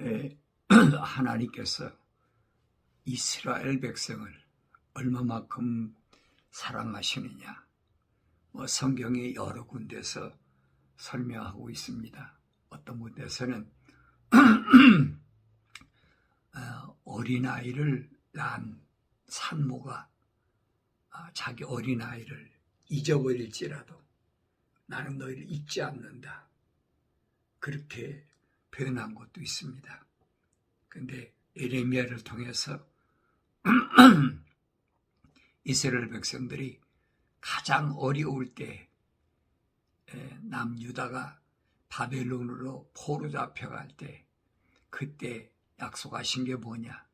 왜 하나님께서 이스라엘 백성을 얼마만큼 사랑하시느냐, 성경의 여러 군데서 설명하고 있습니다. 어떤 곳에서는 어린아이를 낳은 산모가 자기 어린아이를 잊어버릴지라도 나는 너희를 잊지 않는다, 그렇게 표현한 것도 있습니다. 그런데 예레미야를 통해서 이스라엘 백성들이 가장 어려울 때 남유다가 바벨론으로 포로 잡혀갈 때 그때 약속하신 게 뭐냐,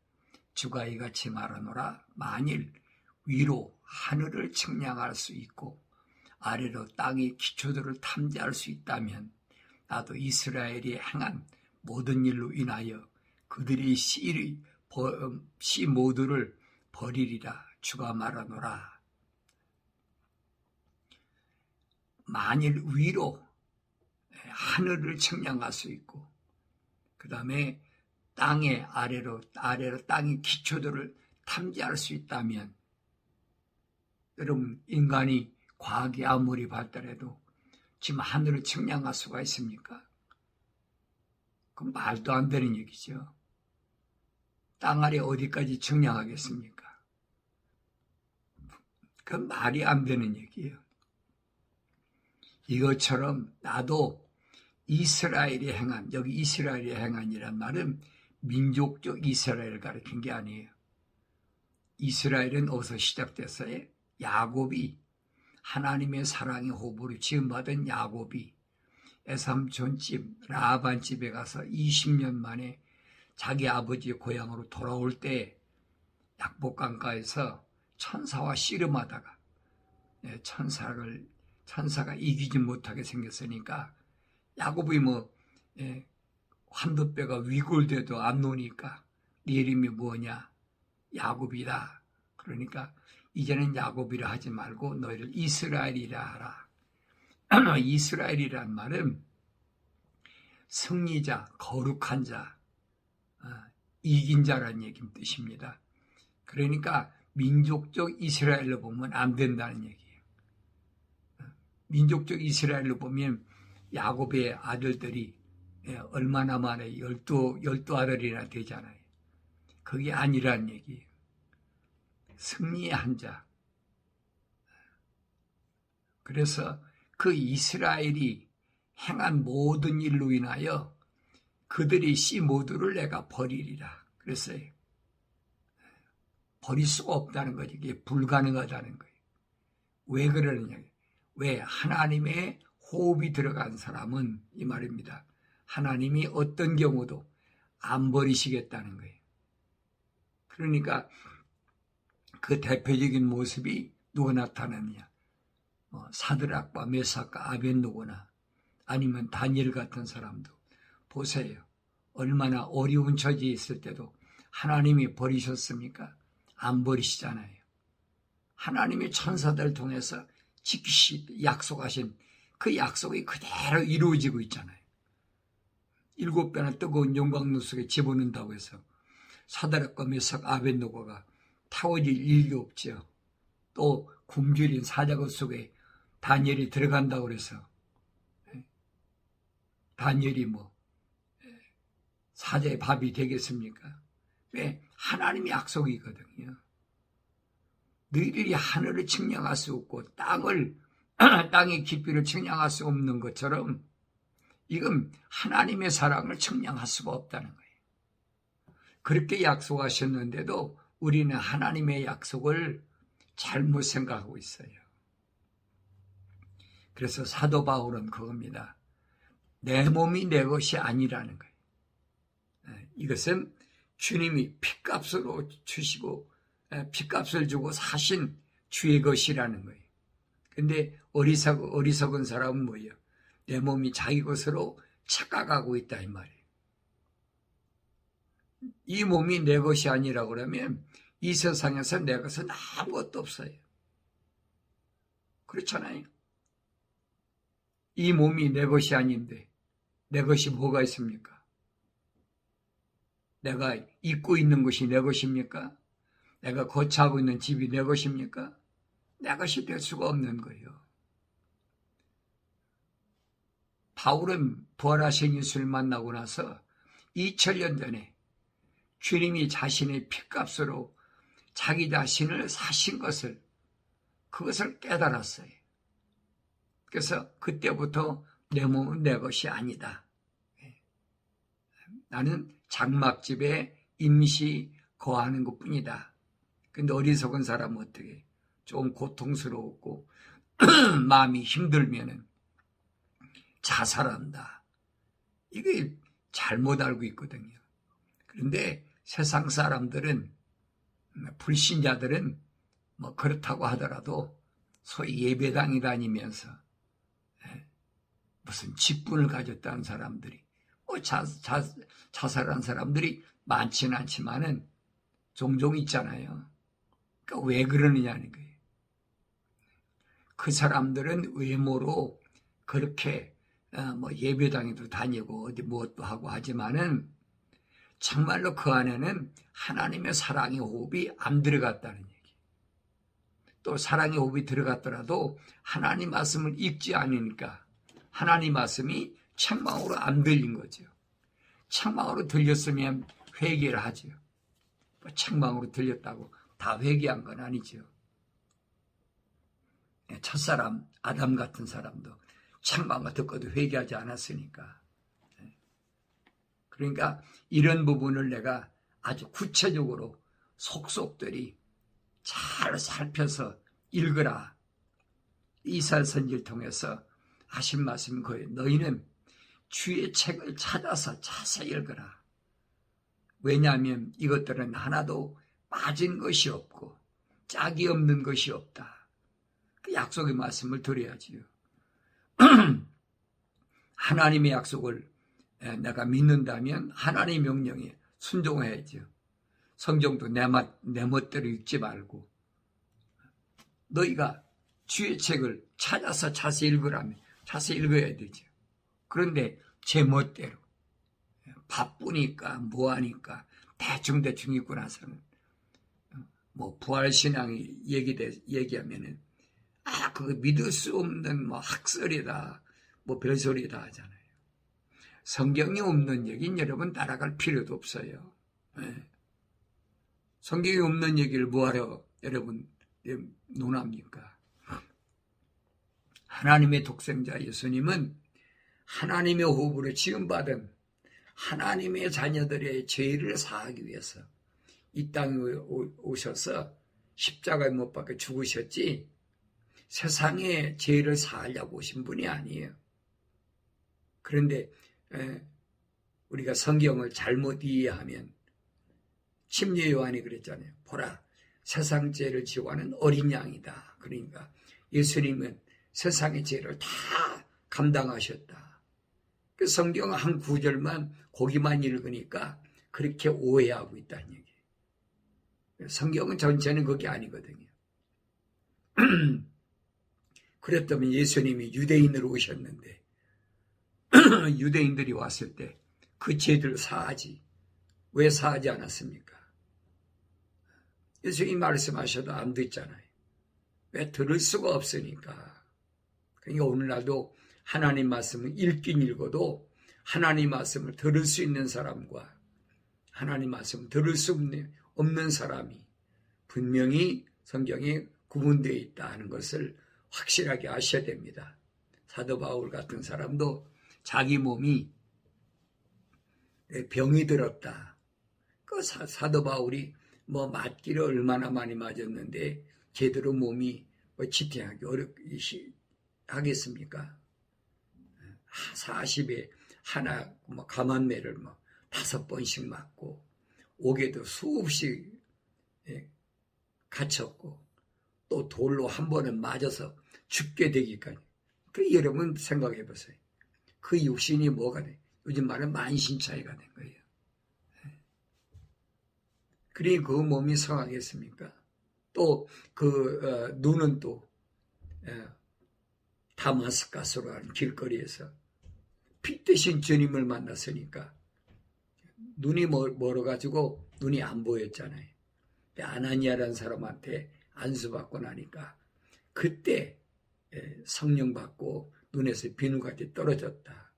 주가 이같이 말하노라. 만일 위로 하늘을 측량할 수 있고 아래로 땅의 기초들을 탐지할 수 있다면 나도 이스라엘이 행한 모든 일로 인하여 그들이 씨 모두를 버리리라. 주가 말하노라. 만일 위로 하늘을 측량할 수 있고 그 다음에 땅의 아래로 땅의 기초들을 탐지할 수 있다면, 여러분, 인간이 과학이 아무리 발달해도 지금 하늘을 측량할 수가 있습니까? 그건 말도 안 되는 얘기죠. 땅 아래 어디까지 측량하겠습니까? 그건 말이 안 되는 얘기예요. 이것처럼 나도 이스라엘이 행한, 여기 이스라엘이 행한이란 말은 민족적 이스라엘을 가리킨 게 아니에요. 이스라엘은 어디서 시작됐어요? 야곱이, 하나님의 사랑의 호부로 지음받은 야곱이 에삼촌집 라반집에 가서 20년 만에 자기 아버지의 고향으로 돌아올 때 약복강가에서 천사와 씨름하다가 천사가 이기지 못하게 생겼으니까 야곱이 한두 배가 위골돼도 안 노니까 네 이름이 뭐냐? 야곱이다. 그러니까 이제는 야곱이라 하지 말고 너희를 이스라엘이라 하라. 이스라엘이란 말은 승리자, 거룩한 자, 이긴 자라는 얘기인 뜻입니다. 그러니까 민족적 이스라엘로 보면 안 된다는 얘기예요. 민족적 이스라엘로 보면 야곱의 아들들이 얼마나 만에 12 아들이나 되잖아요. 그게 아니란 얘기예요. 승리의 한 자. 그래서 그 이스라엘이 행한 모든 일로 인하여 그들의 씨 모두를 내가 버리리라 그랬어요. 버릴 수가 없다는 거지. 이게 불가능하다는 거예요. 왜 그러느냐. 왜? 하나님의 호흡이 들어간 사람은 이 말입니다. 하나님이 어떤 경우도 안 버리시겠다는 거예요. 그러니까 그 대표적인 모습이 누가 나타나느냐. 사드락과 메삭과 아벳노고나 아니면 다니엘 같은 사람도 보세요. 얼마나 어려운 처지에 있을 때도 하나님이 버리셨습니까? 안 버리시잖아요. 하나님의 천사들 통해서 지키시 약속하신 그 약속이 그대로 이루어지고 있잖아요. 7배나 뜨거운 용광로 속에 집어넣는다고 해서 사드락과 메삭 아벳노고가 타워질 일이 없죠. 또 굶주린 사자굴 속에 다니엘이 들어간다고 해서 다니엘이 사자의 밥이 되겠습니까? 왜? 하나님의 약속이거든요. 너희들이 하늘을 측량할 수 없고 땅의 깊이를 측량할 수 없는 것처럼 이건 하나님의 사랑을 측량할 수가 없다는 거예요. 그렇게 약속하셨는데도 우리는 하나님의 약속을 잘못 생각하고 있어요. 그래서 사도 바울은 그겁니다. 내 몸이 내 것이 아니라는 거예요. 이것은 주님이 핏값으로 주시고 핏값을 주고 사신 주의 것이라는 거예요. 근데 어리석은 사람은 뭐예요? 내 몸이 자기 것으로 착각하고 있다 이 말이에요. 이 몸이 내 것이 아니라 그러면 이 세상에서 내 것은 아무것도 없어요. 그렇잖아요. 이 몸이 내 것이 아닌데 내 것이 뭐가 있습니까? 내가 입고 있는 것이 내 것입니까? 내가 거처하고 있는 집이 내 것입니까? 내 것이 될 수가 없는 거예요. 바울은 부활하신 예수를 만나고 나서 2000년 전에 주님이 자신의 피값으로 자기 자신을 사신 것을, 그것을 깨달았어요. 그래서 그때부터 내 몸은 내 것이 아니다. 나는 장막집에 임시 거하는 것뿐이다. 근데 어리석은 사람은 어떻게? 좀 고통스러웠고 마음이 힘들면은 자살한다. 이게 잘못 알고 있거든요. 그런데 세상 사람들은, 불신자들은 뭐 그렇다고 하더라도 소위 예배당에 다니면서 무슨 직분을 가졌다는 사람들이, 자살한 사람들이 많지는 않지만은 종종 있잖아요. 그러니까 왜 그러느냐는 거예요. 그 사람들은 외모로 그렇게 뭐 예배당에도 다니고 어디 무엇도 하고 하지만은 정말로 그 안에는 하나님의 사랑의 호흡이 안 들어갔다는 얘기. 또 사랑의 호흡이 들어갔더라도 하나님 말씀을 읽지 않으니까 하나님 말씀이 책망으로 안 들린 거죠. 책망으로 들렸으면 회개를 하죠. 책망으로 들렸다고 다 회개한 건 아니죠. 첫사람 아담 같은 사람도 책망을 듣고도 회개하지 않았으니까. 그러니까 이런 부분을 내가 아주 구체적으로 속속들이 잘 살펴서 읽으라. 이사야 선지를 통해서 하신 말씀이 거예요. 너희는 주의 책을 찾아서 자세히 읽으라. 왜냐하면 이것들은 하나도 빠진 것이 없고 짝이 없는 것이 없다. 그 약속의 말씀을 들어야지요. 하나님의 약속을 내가 믿는다면 하나님의 명령에 순종해야죠. 성경도 내 멋대로 읽지 말고 너희가 주의 책을 찾아서 자세히 읽으라면 자세히 읽어야 되죠. 그런데 제 멋대로 바쁘니까 뭐하니까 대충 읽고 나서는 뭐 부활신앙이 얘기하면은 그거 믿을 수 없는 뭐 학설이다 뭐 별소리다 하잖아요. 성경이 없는 얘기는 여러분 따라갈 필요도 없어요. 성경이 없는 얘기를 뭐하러 여러분 논합니까? 하나님의 독생자 예수님은 하나님의 호흡으로 지음받은 하나님의 자녀들의 죄를 사하기 위해서 이 땅에 오셔서 십자가에 못 박혀 죽으셨지 세상의 죄를 사하려고 오신 분이 아니에요. 그런데 우리가 성경을 잘못 이해하면 침례 요한이 그랬잖아요. 보라, 세상 죄를 지고 하는 어린 양이다. 그러니까 예수님은 세상의 죄를 다 감당하셨다. 그 성경 한 구절만 거기만 읽으니까 그렇게 오해하고 있다는 얘기예요. 성경은 전체는 그게 아니거든요. 그랬다면 예수님이 유대인으로 오셨는데 유대인들이 왔을 때 그 죄들을 사하지 왜 사하지 않았습니까? 예수님이 말씀하셔도 안 듣잖아요. 왜? 들을 수가 없으니까. 그러니까 오늘날도 하나님 말씀을 읽긴 읽어도 하나님 말씀을 들을 수 있는 사람과 하나님 말씀을 들을 수 없는 사람이 분명히 성경에 구분되어 있다는 것을 확실하게 아셔야 됩니다. 사도 바울 같은 사람도 자기 몸이 병이 들었다. 그 사도 바울이 뭐 맞기를 얼마나 많이 맞았는데 제대로 몸이 지탱하기 하겠습니까? 40에 하나 감한매를 5번씩 맞고 옥에도 수없이 갇혔고 또 돌로 한 번은 맞아서 죽게 되기까지. 그 여러분 생각해 보세요. 그 육신이 뭐가 돼? 요즘 말은 만신차이가 된 거예요. 그러니 그 몸이 성하겠습니까? 또 그 눈은 또 다마스커스로 하는 길거리에서 빛 대신 주님을 만났으니까 눈이 멀어가지고 눈이 안 보였잖아요. 근데 아나니아라는 사람한테 안수받고 나니까 그때 성령 받고 눈에서 비누같이 떨어졌다.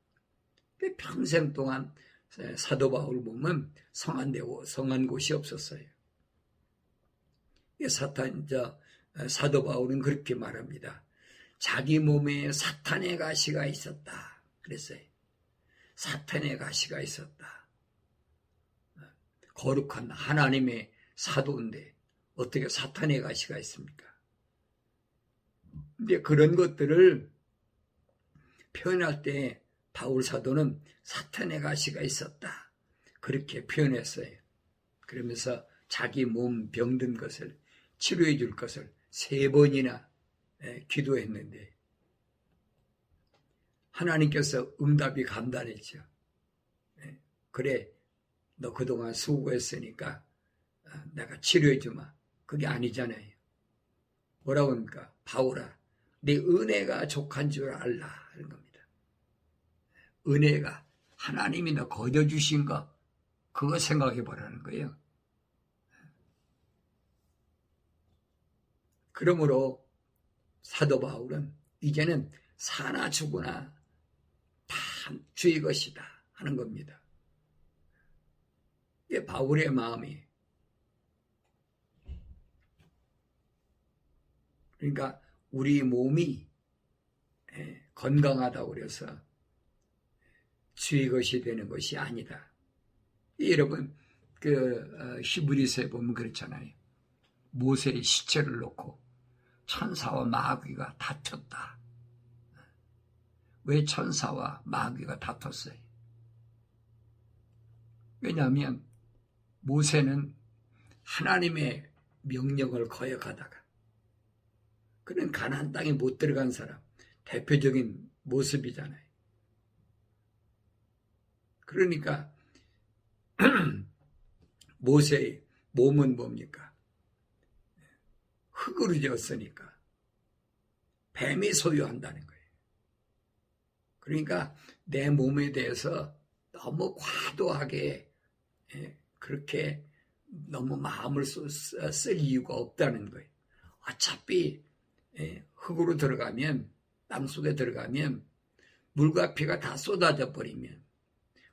근데 평생 동안 사도 바울을 보면 성한 곳이 없었어요. 사도 바울은 그렇게 말합니다. 자기 몸에 사탄의 가시가 있었다. 그랬어요. 사탄의 가시가 있었다. 거룩한 하나님의 사도인데 어떻게 사탄의 가시가 있습니까? 근데 그런 것들을 표현할 때 바울 사도는 사탄의 가시가 있었다. 그렇게 표현했어요. 그러면서 자기 몸 병든 것을 치료해 줄 것을 3번이나 기도했는데 하나님께서 응답이 간단했죠. 그래, 너 그동안 수고했으니까 내가 치료해 주마. 그게 아니잖아요. 뭐라고 합니까? 바울아, 네 은혜가 족한 줄 알라 하는 겁니다. 은혜가 하나님이 너 거둬주신 거 그거 생각해 보라는 거예요. 그러므로 사도 바울은 이제는 사나 죽으나 다 주의 것이다 하는 겁니다. 이게 바울의 마음이. 그러니까 우리 몸이 건강하다고 그래서 주의 것이 되는 것이 아니다. 여러분 히브리서에 보면 그렇잖아요. 모세의 시체를 놓고 천사와 마귀가 다퉜다. 왜 천사와 마귀가 다퉜어요? 왜냐하면 모세는 하나님의 명령을 거역하다가 그는 가나안 땅에 못 들어간 사람, 대표적인 모습이잖아요. 그러니까 모세의 몸은 뭡니까? 흙으로 되었으니까 뱀이 소유한다는 거예요. 그러니까 내 몸에 대해서 너무 과도하게 그렇게 너무 마음을 쓸 이유가 없다는 거예요. 어차피 흙으로 들어가면, 땅속에 들어가면 물과 피가 다 쏟아져 버리면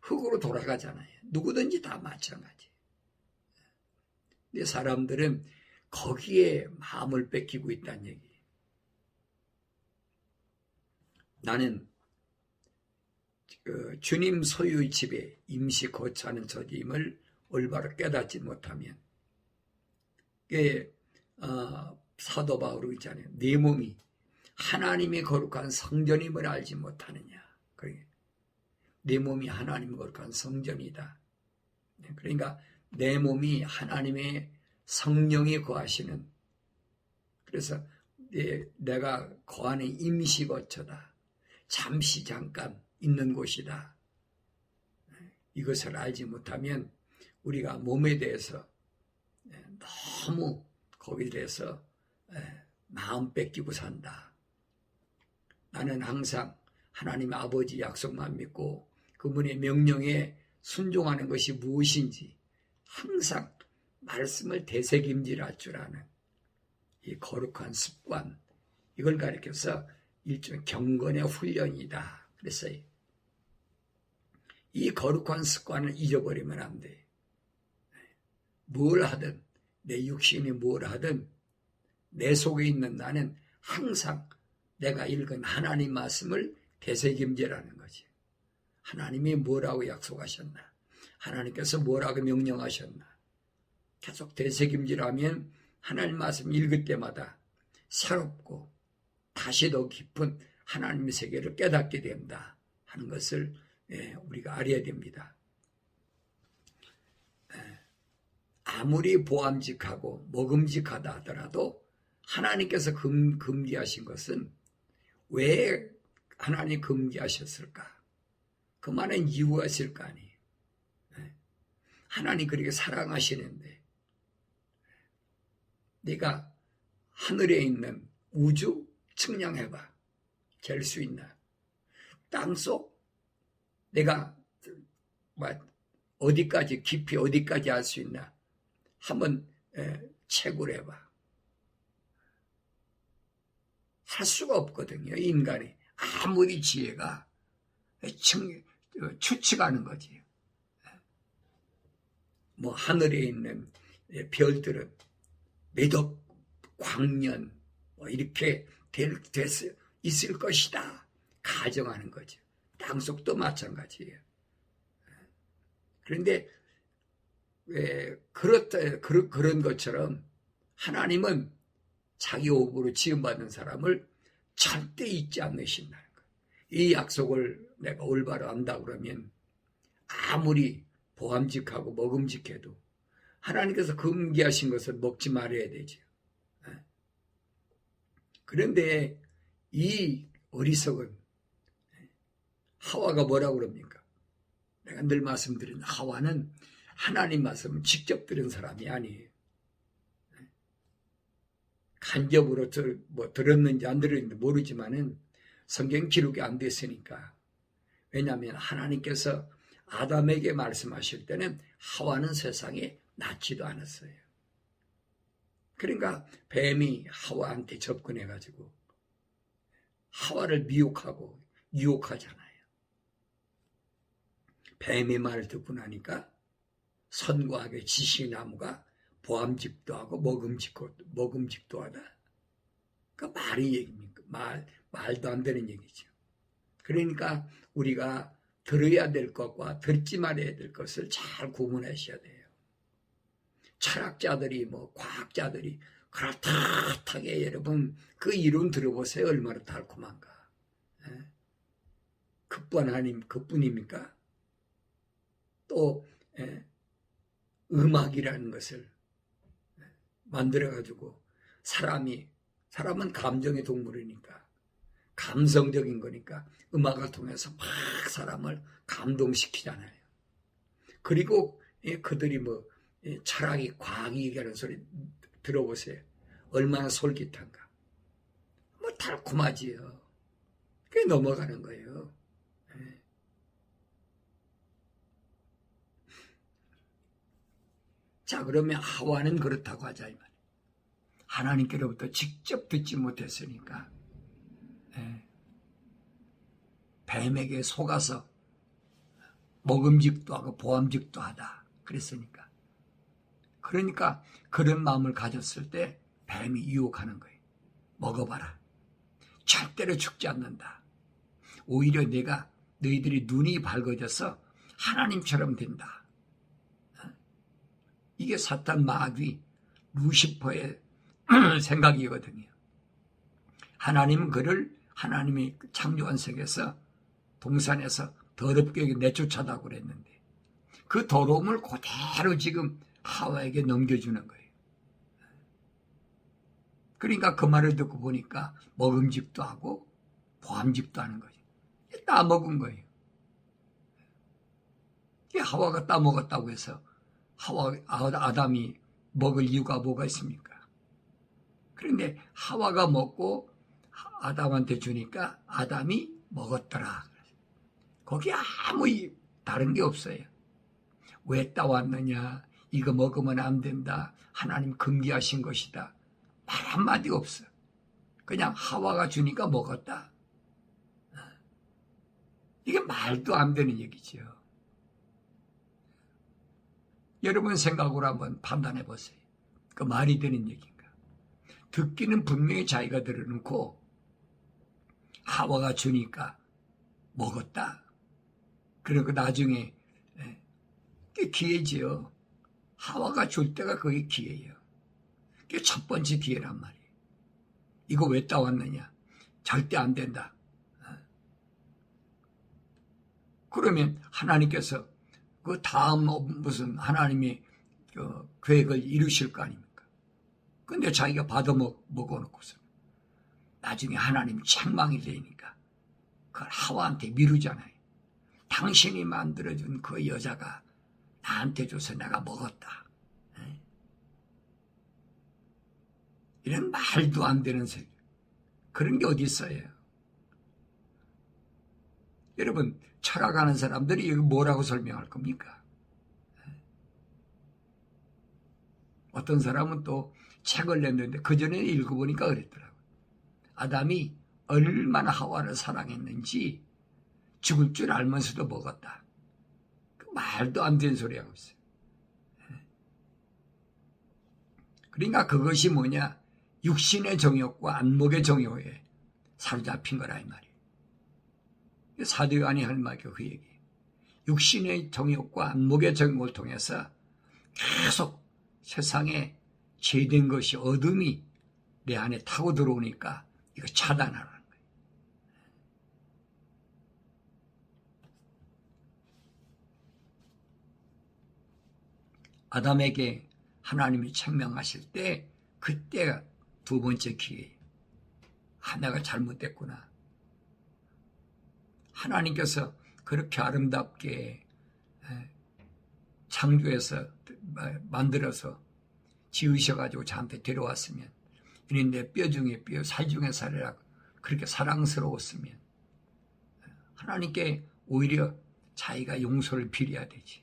흙으로 돌아가잖아요. 누구든지 다 마찬가지. 근데 사람들은 거기에 마음을 뺏기고 있다는 얘기예요. 나는 주님 소유의 집에 임시 거처하는 처지임을 올바로 깨닫지 못하면 사도 바울이 있잖아요. 네 몸이 하나님의 거룩한 성전임을 알지 못하느냐. 내 몸이 하나님의 거룩한 성전이다. 그러니까 내 몸이 하나님의 성령이 거하시는, 그래서 내가 거하는 임시 거처다. 잠시 잠깐 있는 곳이다. 이것을 알지 못하면 우리가 몸에 대해서 너무 거기에 대해서 마음 뺏기고 산다. 나는 항상 하나님 아버지 약속만 믿고 그분의 명령에 순종하는 것이 무엇인지 항상 말씀을 되새김질할 줄 아는 이 거룩한 습관, 이걸 가리켜서 일종의 경건의 훈련이다 그랬어요. 이 거룩한 습관을 잊어버리면 안 돼. 뭘 하든, 내 육신이 뭘 하든 내 속에 있는 나는 항상 내가 읽은 하나님 말씀을 되새김질하는 거지. 하나님이 뭐라고 약속하셨나? 하나님께서 뭐라고 명령하셨나? 계속 되새김질하면 하나님 말씀 읽을 때마다 새롭고 다시 더 깊은 하나님의 세계를 깨닫게 된다 하는 것을 우리가 알아야 됩니다. 아무리 보암직하고 먹음직하다 하더라도 하나님께서 금기하신 것은 왜 하나님 금기하셨을까? 그 많은 이유가 있을 거 아니에요. 하나님 그렇게 사랑하시는데 네가 하늘에 있는 우주 측량해봐. 잴 수 있나? 땅속 내가 어디까지 깊이 어디까지 할 수 있나 한번 채굴해 봐. 할 수가 없거든요. 인간이 아무리 지혜가 추측하는 거지. 뭐 하늘에 있는 별들은 몇억 광년 뭐 이렇게 있을 것이다 가정하는 거죠. 땅속도 마찬가지예요. 그런데 그런 것처럼 하나님은 자기 호흡으로 지음받은 사람을 절대 잊지 않으신다는 거예요. 이 약속을 내가 올바로 안다 그러면 아무리 보암직하고 먹음직해도 하나님께서 금기하신 것을 먹지 말아야 되죠. 그런데 이 어리석은 하와가 뭐라고 그럽니까? 내가 늘 말씀드린 하와는 하나님 말씀을 직접 들은 사람이 아니에요. 간접으로 들었는지 안 들었는지 모르지만은 성경 기록이 안 됐으니까. 왜냐하면 하나님께서 아담에게 말씀하실 때는 하와는 세상에 낳지도 않았어요. 그러니까 뱀이 하와한테 접근해가지고 하와를 미혹하고 유혹하잖아요. 뱀의 말을 듣고 나니까 선과 악의 지식나무가 보암직도 하고 먹음직도 하다. 그 말이 얘기입니까? 말도 안 되는 얘기죠. 그러니까 우리가 들어야 될 것과 듣지 말아야 될 것을 잘 구분하셔야 돼요. 철학자들이 과학자들이 그렇다하게 여러분 그 이론 들어보세요. 얼마나 달콤한가. 그뿐입니까? 또 음악이라는 것을 만들어가지고 사람은 감정의 동물이니까 감성적인 거니까 음악을 통해서 막 사람을 감동시키잖아요. 그리고 그들이 철학이 과학이 얘기하는 소리 들어보세요. 얼마나 솔깃한가. 달콤하지요. 그게 넘어가는 거예요. 자, 그러면 하와는 그렇다고 하자 이 말이에요. 하나님께로부터 직접 듣지 못했으니까 뱀에게 속아서 먹음직도 하고 보암직도 하다 그랬으니까. 그러니까 그런 마음을 가졌을 때 뱀이 유혹하는 거예요. 먹어봐라. 절대로 죽지 않는다. 오히려 너희들이 눈이 밝아져서 하나님처럼 된다. 이게 사탄 마귀 루시퍼의 생각이거든요. 하나님은 그를 하나님이 창조한 세계에서 동산에서 더럽게 내쫓아다고 그랬는데 그 더러움을 그대로 지금 하와에게 넘겨주는 거예요. 그러니까 그 말을 듣고 보니까 먹음직도 하고 보암직도 하는 거죠. 따먹은 거예요. 하와가 따먹었다고 해서 아담이 먹을 이유가 뭐가 있습니까? 그런데 하와가 먹고 아담한테 주니까 아담이 먹었더라. 거기 아무 다른 게 없어요. 왜 따왔느냐? 이거 먹으면 안 된다. 하나님 금기하신 것이다. 말 한마디 없어. 그냥 하와가 주니까 먹었다. 이게 말도 안 되는 얘기죠. 여러분 생각으로 한번 판단해 보세요. 그 말이 되는 얘기인가? 듣기는 분명히 자기가 들어놓고 하와가 주니까 먹었다. 그리고 나중에 그게 기회지요. 하와가 줄 때가 그게 기회예요. 그게 첫 번째 기회란 말이에요. 이거 왜 따왔느냐? 절대 안 된다. 그러면 하나님께서 그 다음 무슨 하나님의 계획을 이루실 거 아닙니까? 근데 자기가 받아 먹어놓고서 나중에 하나님 책망이 되니까 그걸 하와한테 미루잖아요. 당신이 만들어준 그 여자가 나한테 줘서 내가 먹었다. 이런 말도 안 되는 소리. 그런 게 어디 있어요? 여러분 철학하는 사람들이 이거 뭐라고 설명할 겁니까? 어떤 사람은 또 책을 냈는데 그전에 읽어보니까 그랬더라고요. 아담이 얼마나 하와를 사랑했는지 죽을 줄 알면서도 먹었다. 말도 안 되는 소리 하고 있어요. 그러니까 그것이 뭐냐? 육신의 정욕과 안목의 정욕에 사로잡힌 거라 이 말이에요. 사도 요한이 할 말이에요. 그 얘기. 육신의 정욕과 안목의 정욕을 통해서 계속 세상에 죄된 것이 어둠이 내 안에 타고 들어오니까 이거 차단하라는 거예요. 아담에게 하나님이 책명하실 때 그때가 두 번째 기회. 내가 잘못됐구나. 하나님께서 그렇게 아름답게 창조해서 만들어서 지으셔가지고 저한테 데려왔으면 이는 내 뼈 중에 뼈, 살 중에 살이라 그렇게 사랑스러웠으면 하나님께 오히려 자기가 용서를 빌어야 되지.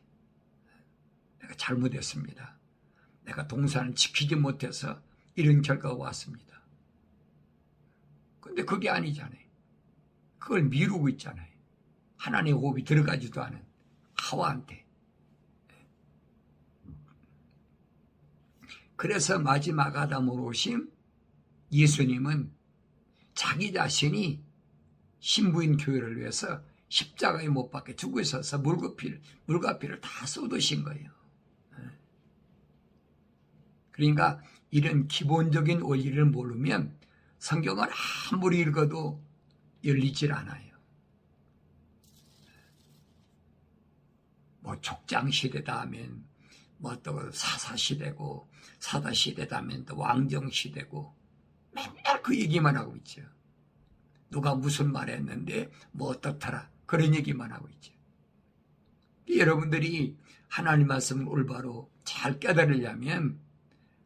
내가 잘못했습니다. 내가 동산을 지키지 못해서 이런 결과가 왔습니다. 근데 그게 아니잖아요. 그걸 미루고 있잖아요. 하나님의 호흡이 들어가지도 않은 하와한테. 그래서 마지막 아담으로 오신 예수님은 자기 자신이 신부인 교회를 위해서 십자가에 못 박혀 죽어 있어서 물과 피를 다 쏟으신 거예요. 그러니까 이런 기본적인 원리를 모르면 성경을 아무리 읽어도 열리질 않아요. 뭐 족장시대다 하면 뭐 또 사사시대고 사다시대다 하면 또 왕정시대고 맨날 그 얘기만 하고 있죠. 누가 무슨 말 했는데 뭐 어떻더라 그런 얘기만 하고 있죠. 여러분들이 하나님 말씀을 올바로 잘 깨달으려면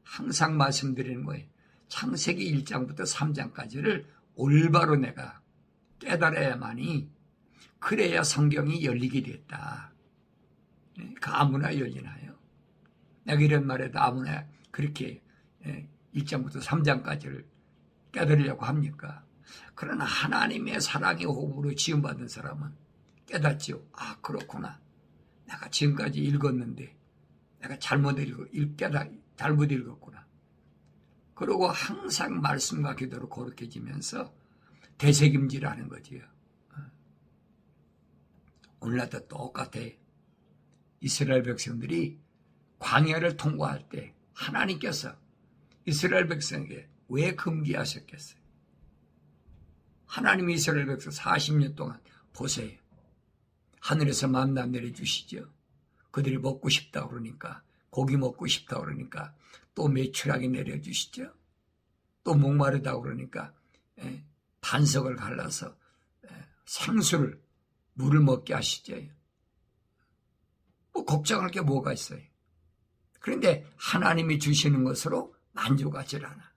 항상 말씀드리는 거예요. 창세기 1장부터 3장까지를 올바로 내가 깨달아야만이 그래야 성경이 열리게 됐다. 그 아무나 열리나요? 내가 이런 말에도 아무나 그렇게 1장부터 3장까지를 깨달으려고 합니까? 그러나 하나님의 사랑의 호흡으로 지음받은 사람은 깨닫지요. 아 그렇구나. 내가 지금까지 읽었는데 내가 잘못 읽었구나. 그리고 항상 말씀과 기도로 거룩해지면서 되새김질하는 거지요. 오늘날도 똑같아. 이스라엘 백성들이 광야를 통과할 때 하나님께서 이스라엘 백성에게 왜 금기하셨겠어요? 하나님이 이스라엘 백성 40년 동안 보세요. 하늘에서 만나 내려주시죠. 그들이 먹고 싶다 그러니까 고기 먹고 싶다 그러니까 또 매출하게 내려주시죠. 또 목마르다 그러니까 반석을 갈라서 생수를 물을 먹게 하시죠. 뭐 걱정할 게 뭐가 있어요. 그런데 하나님이 주시는 것으로 만족하질 않아.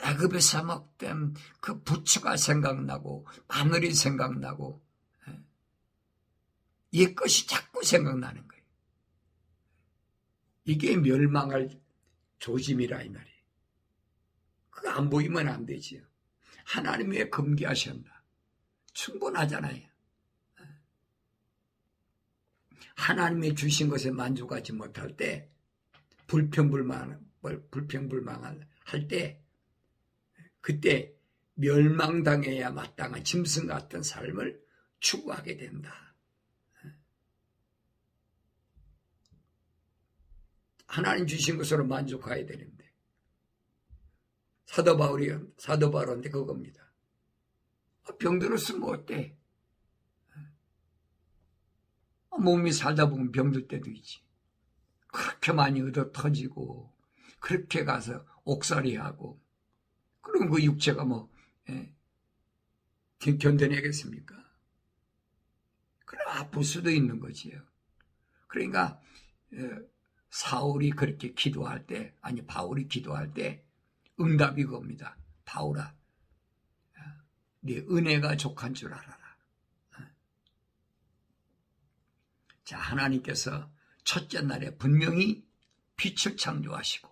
애굽에서 먹던 그 부추가 생각나고 마늘이 생각나고 옛것이 자꾸 생각나는 거예요. 이게 멸망할 조짐이라 이 말이에요. 그거 안 보이면 안 되지요. 하나님이 왜 금기하셨나? 충분하잖아요. 하나님이 주신 것에 만족하지 못할 때 불평불만할 때 그때 멸망당해야 마땅한 짐승 같은 삶을 추구하게 된다. 하나님 주신 것으로 만족해야 되는데 사도 바울한테 그겁니다. 병들었으면 어때? 몸이 살다 보면 병들 때도 있지. 그렇게 많이 얻어 터지고 그렇게 가서 옥살이하고 그럼 그 육체가 견뎌내겠습니까? 그럼 아플 수도 있는 거지요. 그러니까 바울이 기도할 때 응답이 겁니다. 바울아, 네 은혜가 족한 줄 알아라. 자, 하나님께서 첫째 날에 분명히 빛을 창조하시고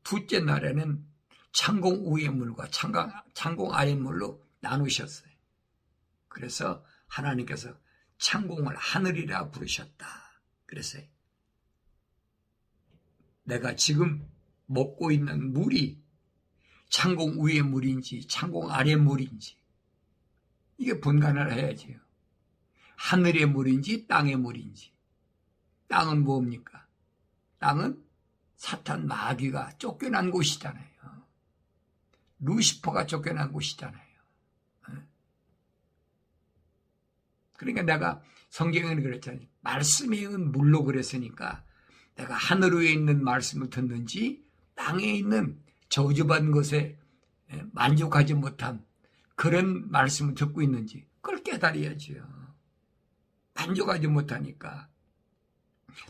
둘째 날에는 창공 위의 물과 창공 아래 물로 나누셨어요. 그래서 하나님께서 창공을 하늘이라 부르셨다. 그래서 내가 지금 먹고 있는 물이 창공 위의 물인지 창공 아래 물인지 이게 분간을 해야지요. 하늘의 물인지 땅의 물인지. 땅은 뭡니까? 땅은 사탄 마귀가 쫓겨난 곳이잖아요. 루시퍼가 쫓겨난 곳이잖아요. 그러니까 내가 성경에는 그랬잖아요. 말씀에 있는 물로 그랬으니까 내가 하늘 위에 있는 말씀을 듣는지 땅에 있는 저주받은 것에 만족하지 못한 그런 말씀을 듣고 있는지 그걸 깨달아야지요. 만족하지 못하니까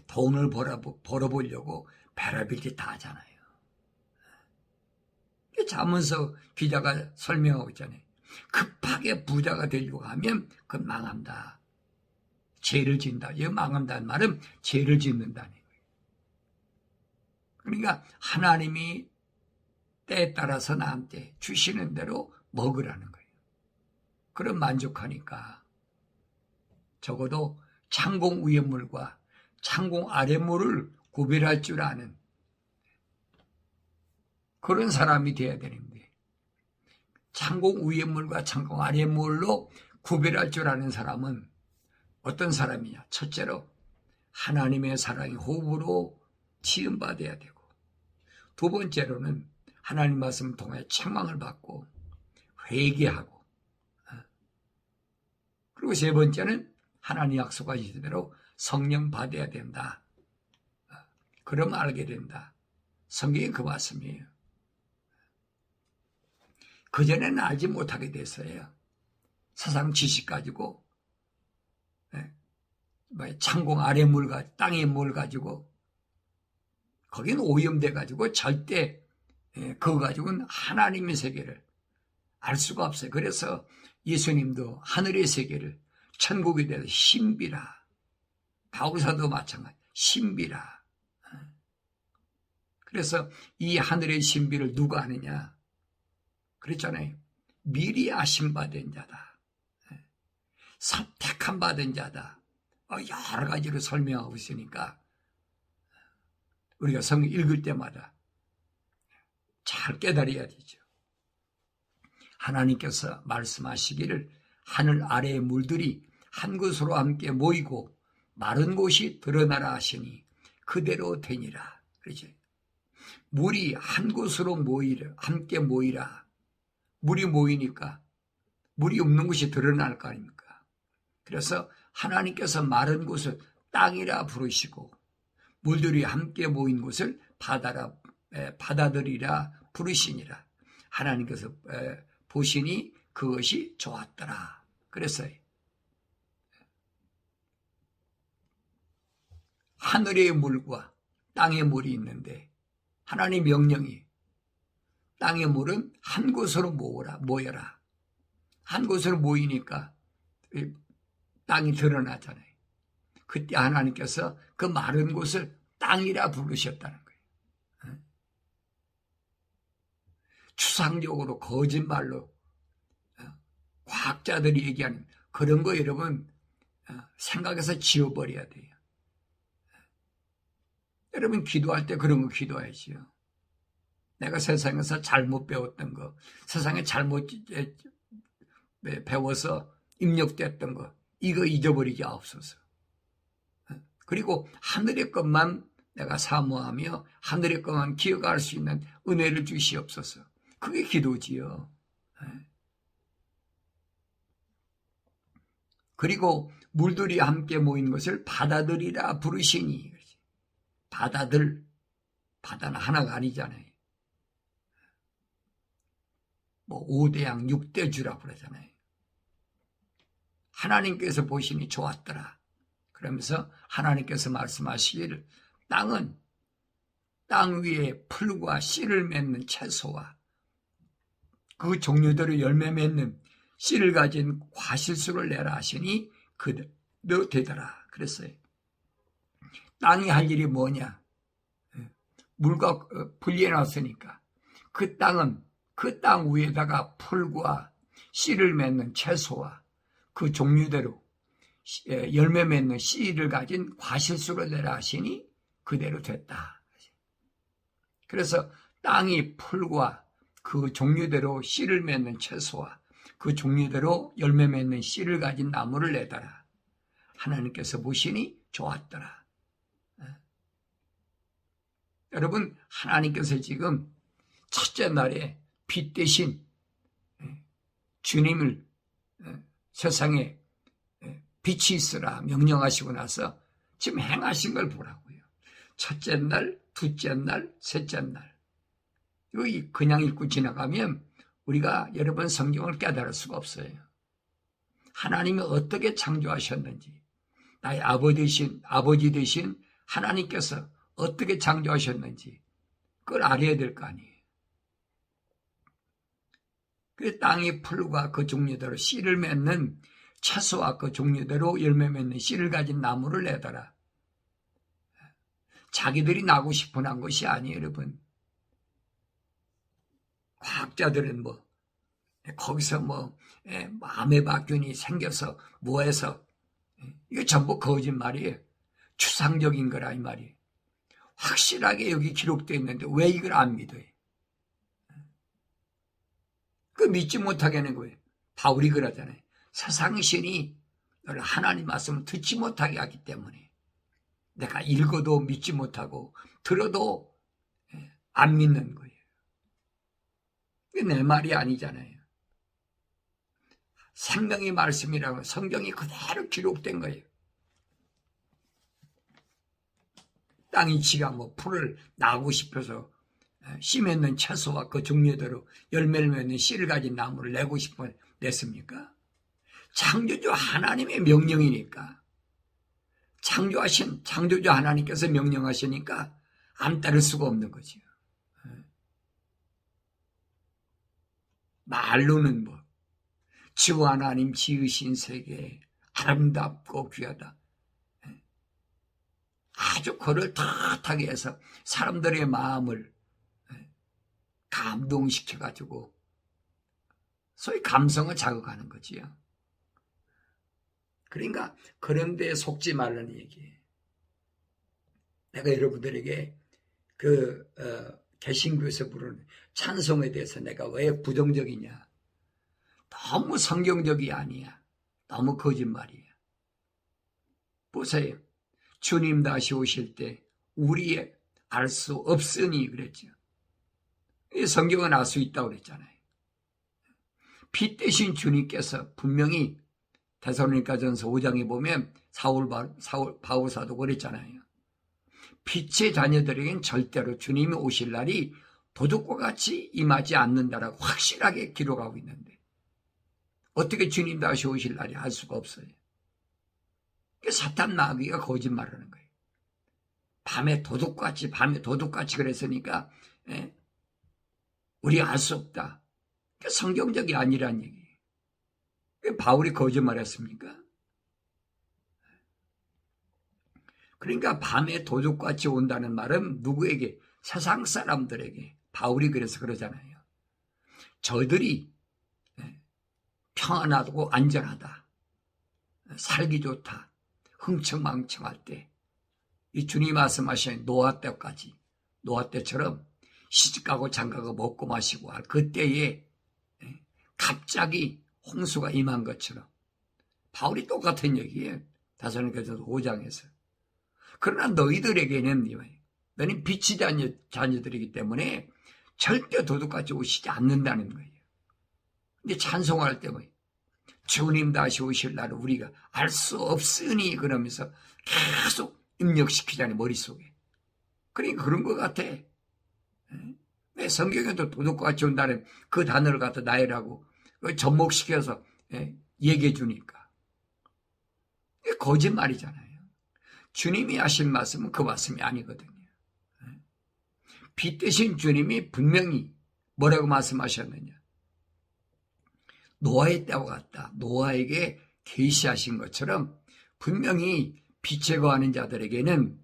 돈을 벌어보려고 베라빌티 다 하잖아요. 자문서 기자가 설명하고 있잖아요. 급하게 부자가 되려고 하면 그건 망한다. 죄를 짓는다. 이 망한다는 말은 죄를 짓는다는 거예요. 그러니까 하나님이 때에 따라서 나한테 주시는 대로 먹으라는 거예요. 그럼 만족하니까 적어도 창공 위의 물과 창공 아래 물을 구별할 줄 아는 그런 사람이 되어야 되는데 창공 위의 물과 창공 아래 물로 구별할 줄 아는 사람은 어떤 사람이냐? 첫째로 하나님의 사랑의 호흡으로 지음받아야 되고 두 번째로는 하나님 말씀을 통해 책망을 받고 회개하고 그리고 세 번째는 하나님 약속하신 대로 성령 받아야 된다. 그럼 알게 된다. 성경이 그 말씀이에요. 그전에는 알지 못하게 됐어요. 세상 지식 가지고 창공 아래 물과 땅의 물 가지고 거기는 오염돼 가지고 절대 그거 가지고는 하나님의 세계를 알 수가 없어요. 그래서 예수님도 하늘의 세계를 천국에 대해서 신비라. 바울사도 마찬가지 신비라. 그래서 이 하늘의 신비를 누가 아느냐? 그랬잖아요. 미리 아심받은 자다. 선택한 받은 자다. 여러 가지로 설명하고 있으니까 우리가 성경 읽을 때마다 잘 깨달아야 되죠. 하나님께서 말씀하시기를 하늘 아래의 물들이 한 곳으로 함께 모이고 마른 곳이 드러나라 하시니 그대로 되니라. 그렇죠? 물이 한 곳으로 함께 모이라. 물이 모이니까 물이 없는 곳이 드러날 거 아닙니까? 그래서 하나님께서 마른 곳을 땅이라 부르시고 물들이 함께 모인 곳을 바다들이라 부르시니라. 하나님께서 보시니 그것이 좋았더라. 그랬어요. 하늘의 물과 땅의 물이 있는데 하나님 명령이 땅의 물은 한 곳으로 모여라. 한 곳으로 모이니까 땅이 드러나잖아요. 그때 하나님께서 그 마른 곳을 땅이라 부르셨다는 거예요. 추상적으로 거짓말로 과학자들이 얘기하는 그런 거 여러분 생각해서 지워버려야 돼요. 여러분 기도할 때 그런 거 기도해야지요. 내가 세상에서 잘못 배웠던 거, 세상에 잘못 배워서 입력됐던 거, 이거 잊어버리지 없어서. 그리고 하늘의 것만 내가 사모하며 하늘의 것만 기억할 수 있는 은혜를 주시옵소서. 그게 기도지요. 그리고 물들이 함께 모인 것을 바다들이라 부르시니. 바다는 하나가 아니잖아요. 5대양 6대주라고 그러잖아요. 하나님께서 보시니 좋았더라. 그러면서 하나님께서 말씀하시기를 땅은 땅 위에 풀과 씨를 맺는 채소와 그 종류대로 열매 맺는 씨를 가진 과실수를 내라 하시니 그대로 되더라. 그랬어요. 땅이 할 일이 뭐냐? 물과 분리해놨으니까 그 땅은 그 땅 위에다가 풀과 씨를 맺는 채소와 그 종류대로 열매 맺는 씨를 가진 과실수를 내라 하시니 그대로 됐다. 그래서 땅이 풀과 그 종류대로 씨를 맺는 채소와 그 종류대로 열매 맺는 씨를 가진 나무를 내다라. 하나님께서 보시니 좋았더라. 여러분, 하나님께서 지금 첫째 날에 빛 대신 주님을 세상에 빛이 있으라 명령하시고 나서 지금 행하신 걸 보라고요. 첫째 날, 둘째 날, 셋째 날. 이거 그냥 읽고 지나가면 우리가 여러 번 성경을 깨달을 수가 없어요. 하나님이 어떻게 창조하셨는지, 나의 아버지 되신 하나님께서 어떻게 창조하셨는지 그걸 알아야 될 거 아니에요. 그 땅의 풀과 그 종류대로 씨를 맺는 채소와 그 종류대로 열매 맺는 씨를 가진 나무를 내더라. 자기들이 나고 싶어 난 것이 아니에요, 여러분. 과학자들은 거기서 아메바균이 생겨서 뭐해서 이거 전부 거짓말이에요. 추상적인 거라 이 말이에요. 확실하게 여기 기록되어 있는데 왜 이걸 안 믿어요? 그 믿지 못하게 하는 거예요. 바울이 그러잖아요. 세상 신이 너를 하나님 말씀을 듣지 못하게 하기 때문에 내가 읽어도 믿지 못하고 들어도 안 믿는 거예요. 이게 내 말이 아니잖아요. 생명의 말씀이라고 성경이 그대로 기록된 거예요. 땅이 지가 풀을 나고 싶어서 씨 맺는 채소와 그 종류대로 열매를 맺는 씨를 가진 나무를 내고 싶어 냈습니까? 창조주 하나님의 명령이니까, 창조주 하나님께서 명령하시니까 안 따를 수가 없는 거죠. 말로는 주 하나님 지으신 세계 아름답고 귀하다. 아주 그를 탓하게 해서 사람들의 마음을 감동시켜가지고 소위 감성을 자극하는 거지요. 그러니까 그런 데에 속지 말라는 얘기예요. 내가 여러분들에게 개신교에서 부르는 찬송에 대해서 내가 왜 부정적이냐. 너무 성경적이 아니야. 너무 거짓말이야. 보세요. 주님 다시 오실 때 우리 알 수 없으니 그랬죠. 성경은 알 수 있다고 그랬잖아요. 빛 대신 주님께서 분명히 데살로니가전서 5장에 보면 바울 사도 그랬잖아요. 빛의 자녀들에겐 절대로 주님이 오실 날이 도둑과 같이 임하지 않는다라고 확실하게 기록하고 있는데 어떻게 주님 다시 오실 날이 알 수가 없어요. 사탄 마귀가 거짓말하는 거예요. 밤에 도둑같이 그랬으니까 우리가 알 수 없다. 성경적이 아니란 얘기예요. 바울이 거짓말했습니까? 그러니까 밤에 도둑같이 온다는 말은 누구에게? 세상 사람들에게. 바울이 그래서 그러잖아요. 저들이 평안하고 안전하다. 살기 좋다. 흥청망청할 때 이 주님 말씀하신 노아 때처럼 시집가고 장가고 먹고 마시고 할 그때에 갑자기 홍수가 임한 것처럼 바울이 똑같은 얘기예요. 데살로니가전서 5장에서. 그러나 너희들에게는 너는 빛의 자녀들이기 때문에 절대 도둑같이 오시지 않는다는 거예요. 근데 찬송할 때 주님 다시 오실 날을 우리가 알 수 없으니 그러면서 계속 입력시키잖아요. 머릿속에. 그러니까 그런 것 같아. 왜 성경에도 도둑과 같이 온다는 그 단어를 갖다 나열하고 접목시켜서 얘기해 주니까. 거짓말이잖아요. 주님이 하신 말씀은 그 말씀이 아니거든요. 빛 대신 주님이 분명히 뭐라고 말씀하셨느냐. 노아의 때와 같다. 노아에게 계시하신 것처럼 분명히 빛에 거하는 자들에게는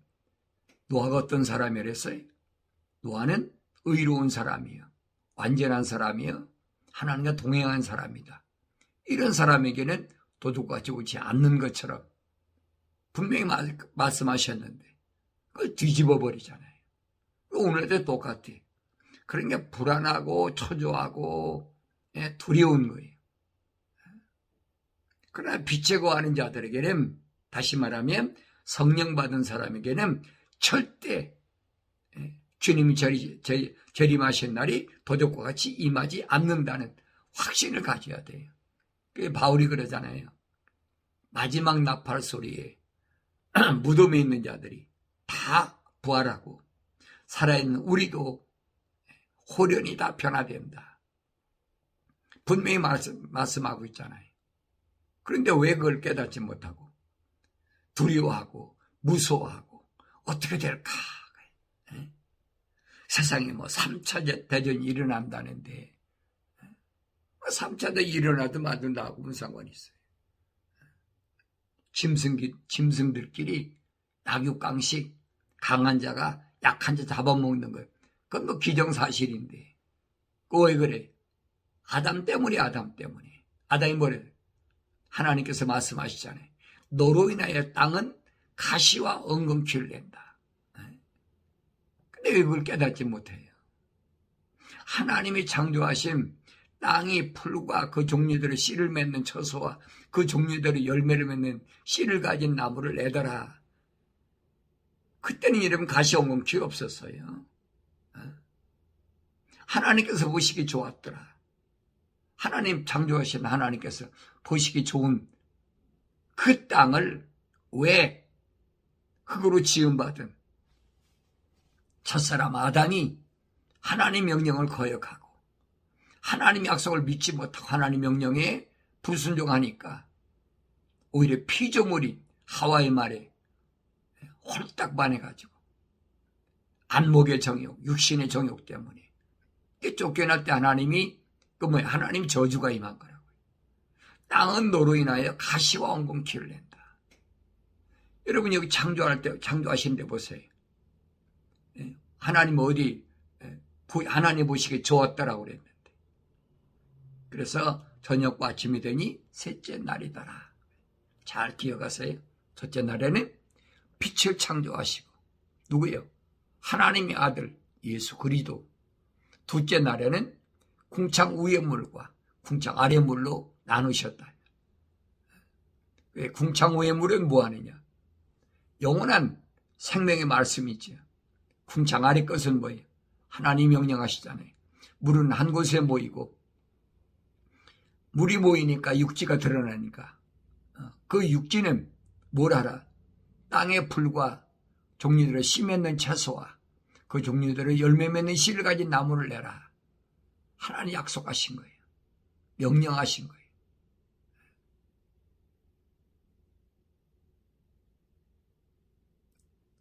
노아가 어떤 사람이랬어요? 노아는 의로운 사람이요, 완전한 사람이요, 하나님과 동행한 사람이다. 이런 사람에게는 도둑과 좋지 않는 것처럼 분명히 말씀하셨는데 그걸 뒤집어 버리잖아요. 오늘도 똑같아. 그러니까 불안하고 초조하고 두려운 거예요. 그러나 빛에 거하는 자들에게는, 다시 말하면 성령 받은 사람에게는 절대 주님이 재림하신 날이 도적과 같이 임하지 않는다는 확신을 가져야 돼요. 그게 바울이 그러잖아요. 마지막 나팔 소리에 무덤에 있는 자들이 다 부활하고 살아있는 우리도 호련히 다 변화된다. 분명히 말씀하고 있잖아요. 그런데 왜 그걸 깨닫지 못하고 두려워하고 무서워하고 어떻게 될까? 세상에 3차 대전이 일어난다는데 3차 대전이 일어나도 마도 나하고 무슨 상관이 있어요. 짐승들끼리 낙육강식, 강한 자가 약한 자 잡아먹는 거예요. 그건 기정사실인데 왜 그래? 아담 때문에. 아담이 뭐래? 하나님께서 말씀하시잖아요. 너로 인하여 땅은 가시와 엉겅퀴를 낸다. 근데 왜 그걸 깨닫지 못해요? 하나님이 창조하신 땅이 풀과 그 종류대로 씨를 맺는 처소와 그 종류대로 열매를 맺는 씨를 가진 나무를 내더라. 그때는 이러면 가시 엉겅퀴가 없었어요. 하나님께서 보시기 좋았더라. 하나님 창조하신 하나님께서 보시기 좋은 그 땅을 왜 흙으로 지음받은 첫사람 아담이 하나님 명령을 거역하고 하나님 약속을 믿지 못하고 하나님 명령에 불순종하니까 오히려 피조물인 하와의 말에 홀딱 반해가지고 안목의 정욕, 육신의 정욕 때문에 쫓겨날 때 하나님이 하나님 저주가 임한 거라고요. 땅은 너로 인하여 가시와 엉겅퀴를 낸다. 여러분 여기 창조하신 데 보세요. 하나님 하나님 보시기에 좋았다라고 그랬는데. 그래서 저녁과 아침이 되니 셋째 날이더라. 잘 기억하세요. 첫째 날에는 빛을 창조하시고 누구요? 하나님의 아들 예수 그리스도. 둘째 날에는 궁창 위의 물과 궁창 아래 물로 나누셨다. 왜 궁창 위의 물은 뭐하느냐? 영원한 생명의 말씀이죠. 궁창 아래 것은 뭐예요? 하나님 명령하시잖아요. 물은 한 곳에 모이고 물이 모이니까 육지가 드러나니까 그 육지는 뭘 하라? 땅의 풀과 종류대로 씨 맺는 채소와 그 종류대로 열매 맺는 씨를 가진 나무를 내라. 하나님 약속하신 거예요. 명령하신 거예요.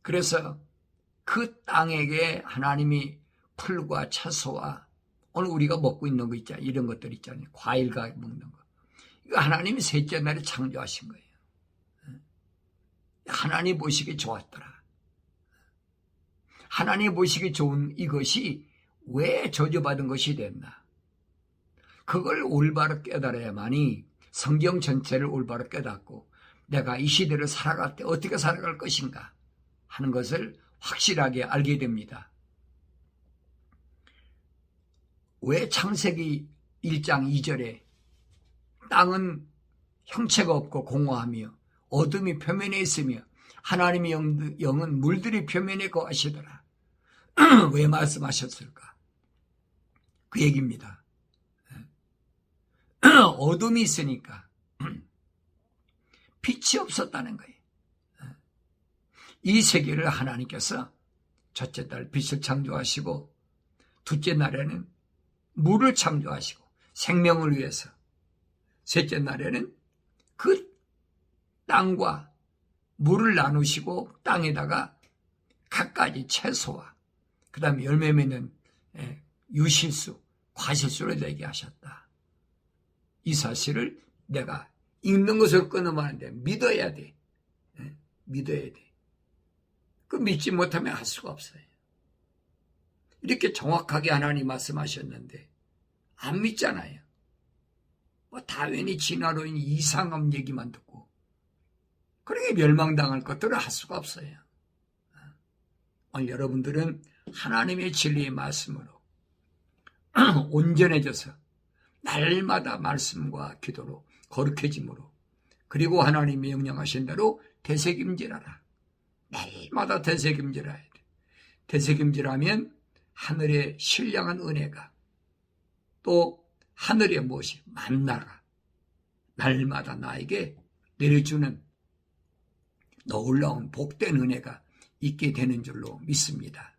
그래서 그 땅에게 하나님이 풀과 채소와 오늘 우리가 먹고 있는 거 있잖아요. 이런 것들 있잖아요. 과일과 먹는 거. 이거 하나님이 셋째 날에 창조하신 거예요. 하나님 보시기 좋았더라. 하나님 보시기 좋은 이것이 왜 저주받은 것이 됐나? 그걸 올바로 깨달아야만이 성경 전체를 올바로 깨닫고 내가 이 시대를 살아갈 때 어떻게 살아갈 것인가 하는 것을 확실하게 알게 됩니다. 왜 창세기 1장 2절에 땅은 형체가 없고 공허하며 어둠이 표면에 있으며 하나님의 영은 물들이 표면에 거하시더라. 왜 말씀하셨을까? 그 얘기입니다. 어둠이 있으니까 빛이 없었다는 거예요. 이 세계를 하나님께서 첫째 날 빛을 창조하시고 둘째 날에는 물을 창조하시고 생명을 위해서 셋째 날에는 그 땅과 물을 나누시고 땅에다가 갖가지 채소와 그 다음에 열매 맺는 유실수, 과실수를 되게 하셨다. 이 사실을 내가 읽는 것을 끊으면 믿어야 돼. 믿어야 돼. 그 믿지 못하면 할 수가 없어요. 이렇게 정확하게 하나님 말씀하셨는데 안 믿잖아요. 다윈이 진화로인 이상한 얘기만 듣고 그렇게 멸망당할 것들을 할 수가 없어요. 오늘 여러분들은 하나님의 진리의 말씀으로 온전해져서 날마다 말씀과 기도로 거룩해짐으로 그리고 하나님이 명령하신 대로 되새김질하라. 날마다 되새김질해야 돼. 되새김질하면 하늘의 신령한 은혜가 또 하늘의 무엇이 만나가 날마다 나에게 내려주는 놀라운 복된 은혜가 있게 되는 줄로 믿습니다.